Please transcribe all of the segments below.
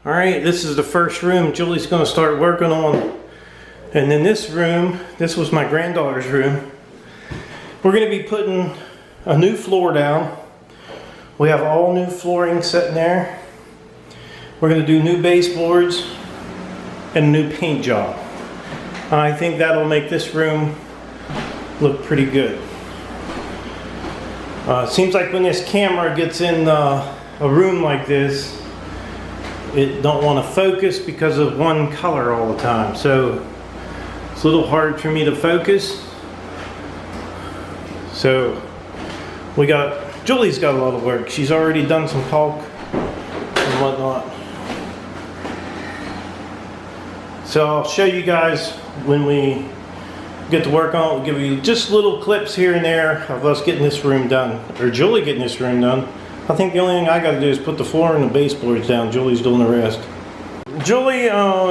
All right, this is the first room Julie's going to start working on. And then this room, this was my granddaughter's room. We're going to be putting a new floor down. We have all new flooring sitting there. We're going to do new baseboards and a new paint job. I think that'll make this room look pretty good. Seems like when this camera gets in a room like this, it don't want to focus because of one color all the time. So it's a little hard for me to focus. So Julie's got a lot of work. She's already done some caulk and whatnot. So I'll show you guys when we get to work on it. We'll give you just little clips here and there of us getting this room done, or Julie getting this room done. I think the only thing I got to do is put the floor and the baseboards down. Julie's doing the rest. Julie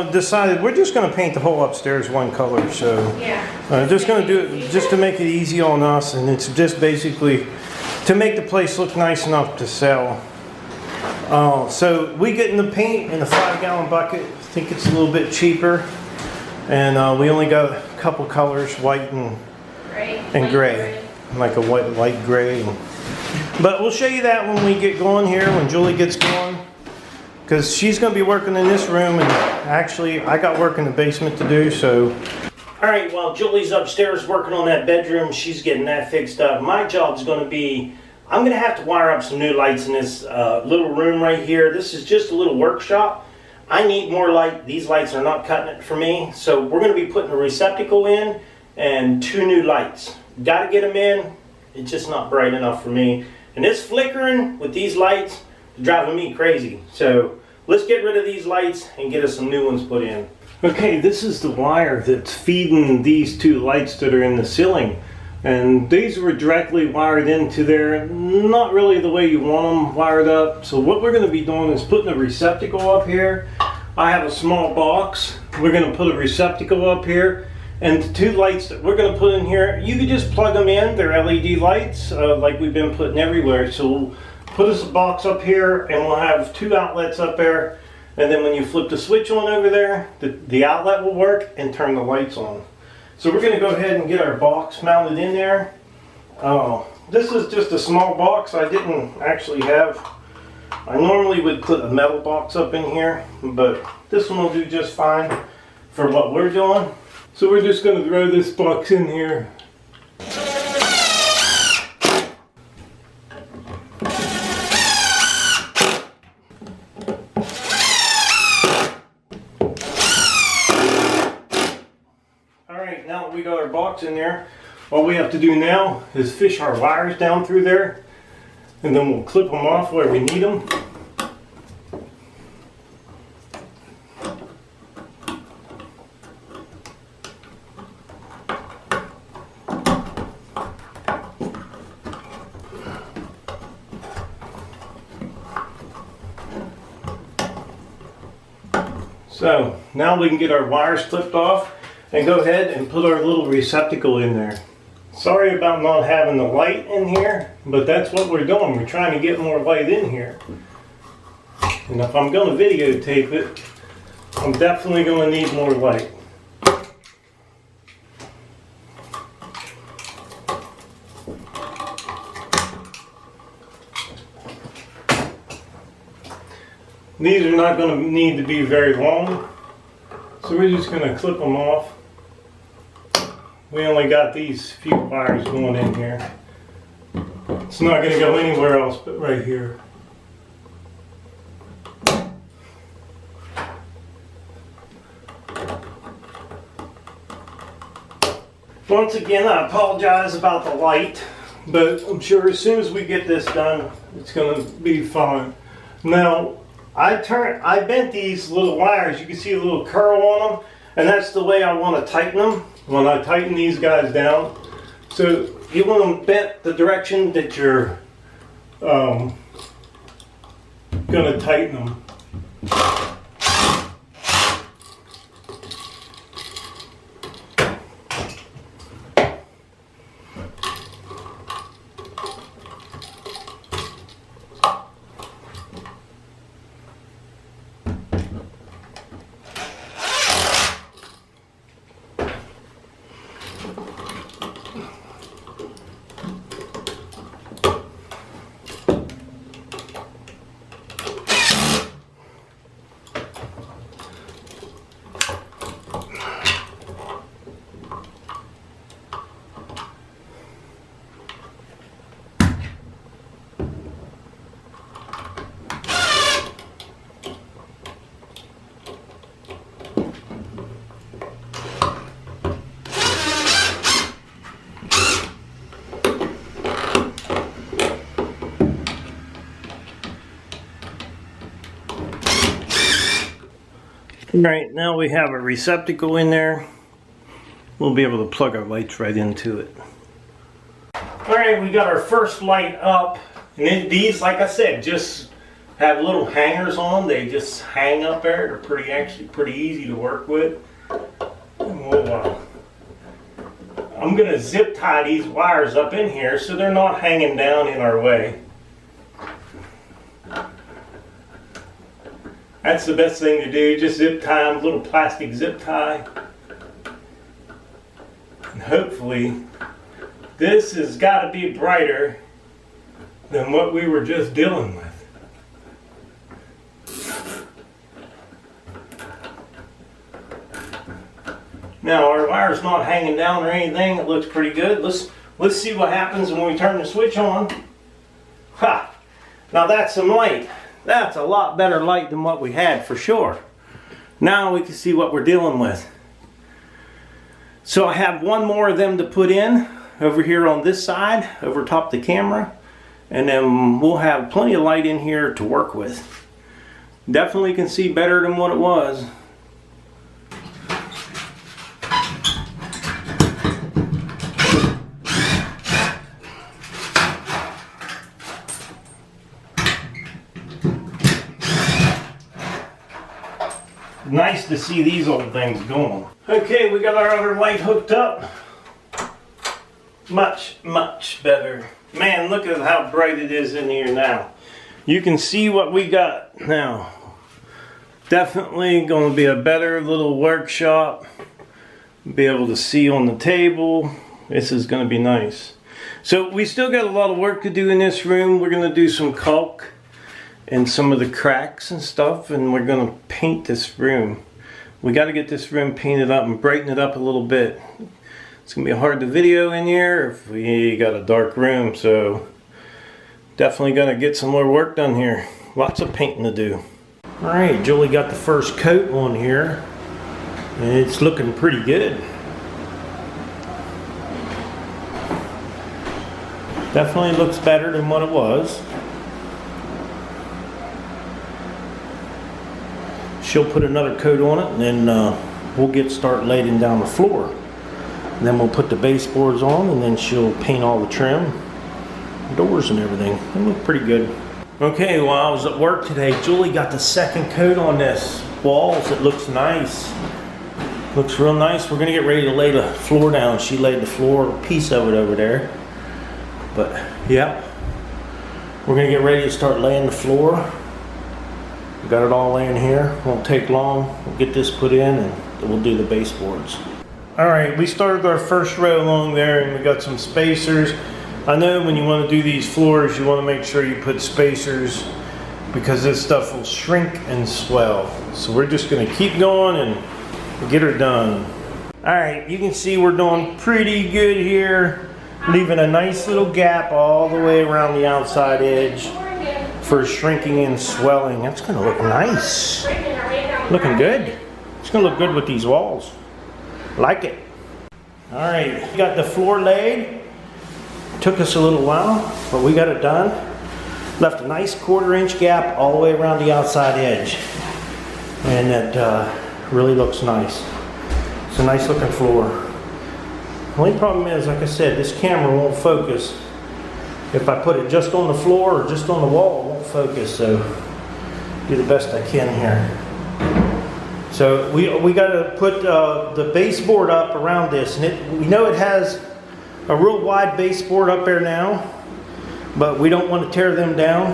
decided we're just going to paint the whole upstairs one color. So just going to do it just to make it easy on us, and it's just basically to make the place look nice enough to sell. So we get in the paint in a 5-gallon bucket. I think it's a little bit cheaper, and we only got a couple colors, white and gray, like a light gray. But we'll show you that when we get going here, when Julie gets going, because she's going to be working in this room, and actually I got work in the basement to do. So alright, while Julie's upstairs working on that bedroom, she's getting that fixed up. My job's going to be, I'm going to have to wire up some new lights in this little room right here. This is just a little workshop. I need more light. These lights are not cutting it for me. So we're going to be putting a receptacle in and 2 new lights. Got to get them in. It's just not bright enough for me. And this flickering with these lights is driving me crazy. So let's get rid of these lights and get us some new ones put in. Okay, this is the wire that's feeding these 2 lights that are in the ceiling. And these were directly wired into there. Not really the way you want them wired up. So what we're going to be doing is putting a receptacle up here. I have a small box. We're going to put a receptacle up here. And the 2 lights that we're going to put in here, you can just plug them in. They're LED lights like we've been putting everywhere. So we'll put us a box up here, and we'll have 2 outlets up there. And then when you flip the switch on over there, the outlet will work and turn the lights on. So we're going to go ahead and get our box mounted in there. This is just a small box. I didn't actually have, I normally would put a metal box up in here, but this one will do just fine for what we're doing. So we're just going to throw this box in here. Alright, now that we got our box in there, all we have to do now is fish our wires down through there, and then we'll clip them off where we need them. So now we can get our wires clipped off and go ahead and put our little receptacle in there. Sorry about not having the light in here, but that's what we're doing. We're trying to get more light in here. And if I'm going to videotape it, I'm definitely going to need more light. These are not going to need to be very long, so we're just going to clip them off. We only got these few wires going in here. It's not going to go anywhere else but right here. Once again, I apologize about the light, but I'm sure as soon as we get this done, it's going to be fine. Now, I bent these little wires. You can see a little curl on them, and that's the way I want to tighten them when I tighten these guys down. So you want them bent the direction that you're going to tighten them. All right, now we have a receptacle in there. We'll be able to plug our lights right into it. All right, we got our first light up. And then these, like I said, just have little hangers on. They just hang up there. They're actually pretty easy to work with. And I'm gonna zip tie these wires up in here so they're not hanging down in our way. That's the best thing to do, just zip tie them, little plastic zip tie. And hopefully, this has got to be brighter than what we were just dealing with. Now our wire's not hanging down or anything, it looks pretty good. Let's see what happens when we turn the switch on. Ha! Now that's some light. That's a lot better light than what we had for sure. Now we can see what we're dealing with. So I have one more of them to put in over here on this side, over top the camera. And then we'll have plenty of light in here to work with. Definitely can see better than what it was. Nice to see these old things going. Okay, we got our other light hooked up. Much, much better. Man, look at how bright it is in here now. You can see what we got now. Definitely going to be a better little workshop. Be able to see on the table. This is going to be nice. So we still got a lot of work to do in this room. We're going to do some caulk and some of the cracks and stuff, and we're going to paint this room. We got to get this room painted up and brighten it up a little bit. It's going to be hard to video in here if we got a dark room, so definitely going to get some more work done here. Lots of painting to do. Alright, Julie got the first coat on here, and it's looking pretty good. Definitely looks better than what it was. She'll put another coat on it, and then we'll start laying down the floor. And then we'll put the baseboards on, and then she'll paint all the trim, doors and everything. They look pretty good. Okay, while I was at work today, Julie got the second coat on this walls. It looks nice. Looks real nice. We're gonna get ready to lay the floor down. She laid the floor, a piece of it over there. But yeah, we're gonna get ready to start laying the floor. We got it all laying here. Won't take long. We'll get this put in and we'll do the baseboards. Alright, we started our first row along there and we got some spacers. I know when you want to do these floors, you want to make sure you put spacers because this stuff will shrink and swell. So we're just going to keep going and get her done. Alright, you can see we're doing pretty good here. Leaving a nice little gap all the way around the outside edge for shrinking and swelling. That's going to look nice. Looking good. It's going to look good with these walls. Like it. Alright, got the floor laid. Took us a little while, but we got it done. Left a nice 1/4 inch gap all the way around the outside edge. And it really looks nice. It's a nice looking floor. The only problem is, like I said, this camera won't focus. If I put it just on the floor or just on the wall, it won't focus, so do the best I can here. So we got to put the baseboard up around this, and we know it has a real wide baseboard up there now, but we don't want to tear them down.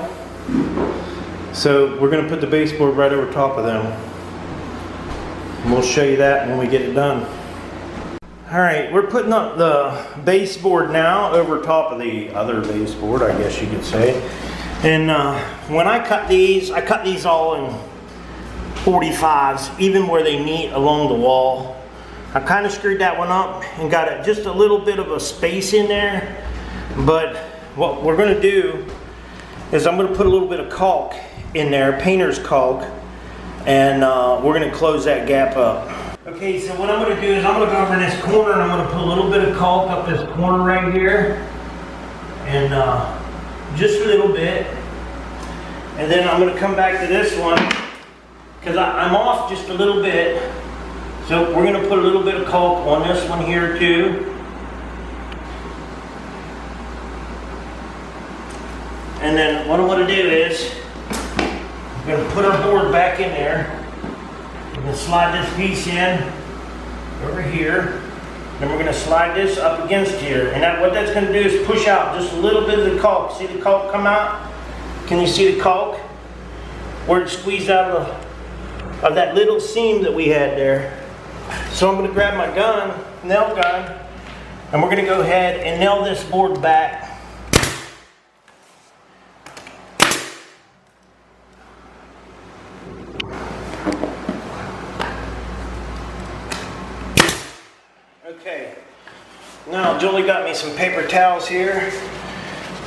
So we're going to put the baseboard right over top of them. And we'll show you that when we get it done. Alright, we're putting up the baseboard now over top of the other baseboard, I guess you could say. And when I cut these all in 45s, even where they meet along the wall. I kind of screwed that one up and got it just a little bit of a space in there. But what we're going to do is I'm going to put a little bit of caulk in there, painter's caulk, and we're going to close that gap up. Okay, so what I'm going to do is I'm going to go over in this corner and I'm going to put a little bit of caulk up this corner right here. And just a little bit. And then I'm going to come back to this one, because I'm off just a little bit. So we're going to put a little bit of caulk on this one here too. And then what I'm going to do is, I'm going to put our board back in there. I'm going to slide this piece in over here. Then we're going to slide this up against here. And what that's going to do is push out just a little bit of the caulk. See the caulk come out? Can you see the caulk? Where it squeezed out of that little seam that we had there. So I'm going to grab my nail gun, and we're going to go ahead and nail this board back. Okay, now Julie got me some paper towels here.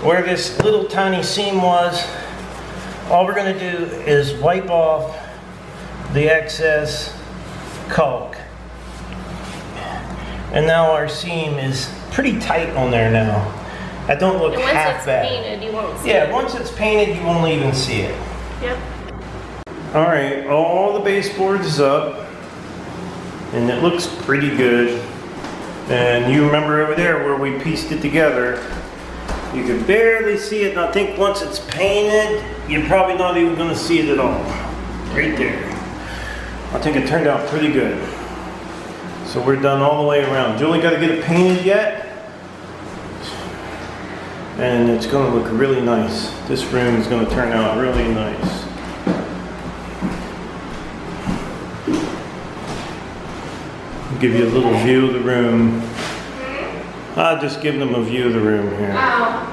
Where this little tiny seam was, all we're going to do is wipe off the excess caulk. And now our seam is pretty tight on there now. That don't look half bad. Once it's painted, you won't see it. Yeah, once it's painted, you won't even see it. Yep. All right, all the baseboard is up, and it looks pretty good. And you remember over there where we pieced it together, you can barely see it, and I think once it's painted, you're probably not even going to see it at all. Right there. I think it turned out pretty good. So we're done all the way around. Julie got to get it painted yet, and it's going to look really nice. This room is going to turn out really nice. I'll give you a little view of the room. I'll just give them a view of the room here. Oh,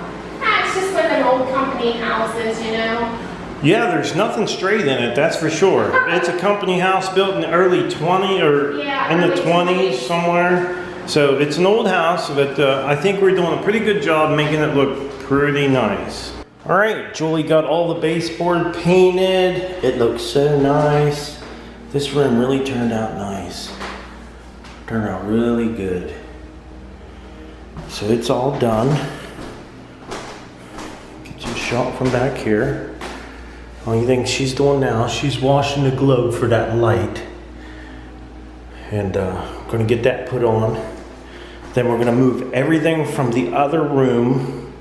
it's just like an old company houses, you know. Yeah, there's nothing straight in it, that's for sure. It's a company house built in the early 20s or in the 20s somewhere. So it's an old house, but I think we're doing a pretty good job making it look pretty nice. All right, Julie got all the baseboard painted. It looks so nice. This room really turned out nice. Turned out really good. So it's all done. Get you a shot from back here. Only thing she's doing now, she's washing the globe for that light. And gonna get that put on. Then we're gonna move everything from the other room.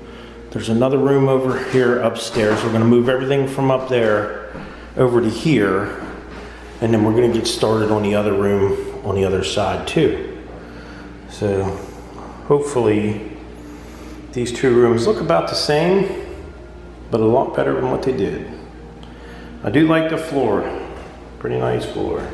There's another room over here upstairs. We're gonna move everything from up there over to here. And then we're gonna get started on the other room on the other side too. So hopefully these two rooms look about the same, but a lot better than what they did. I do like the floor. Pretty nice floor.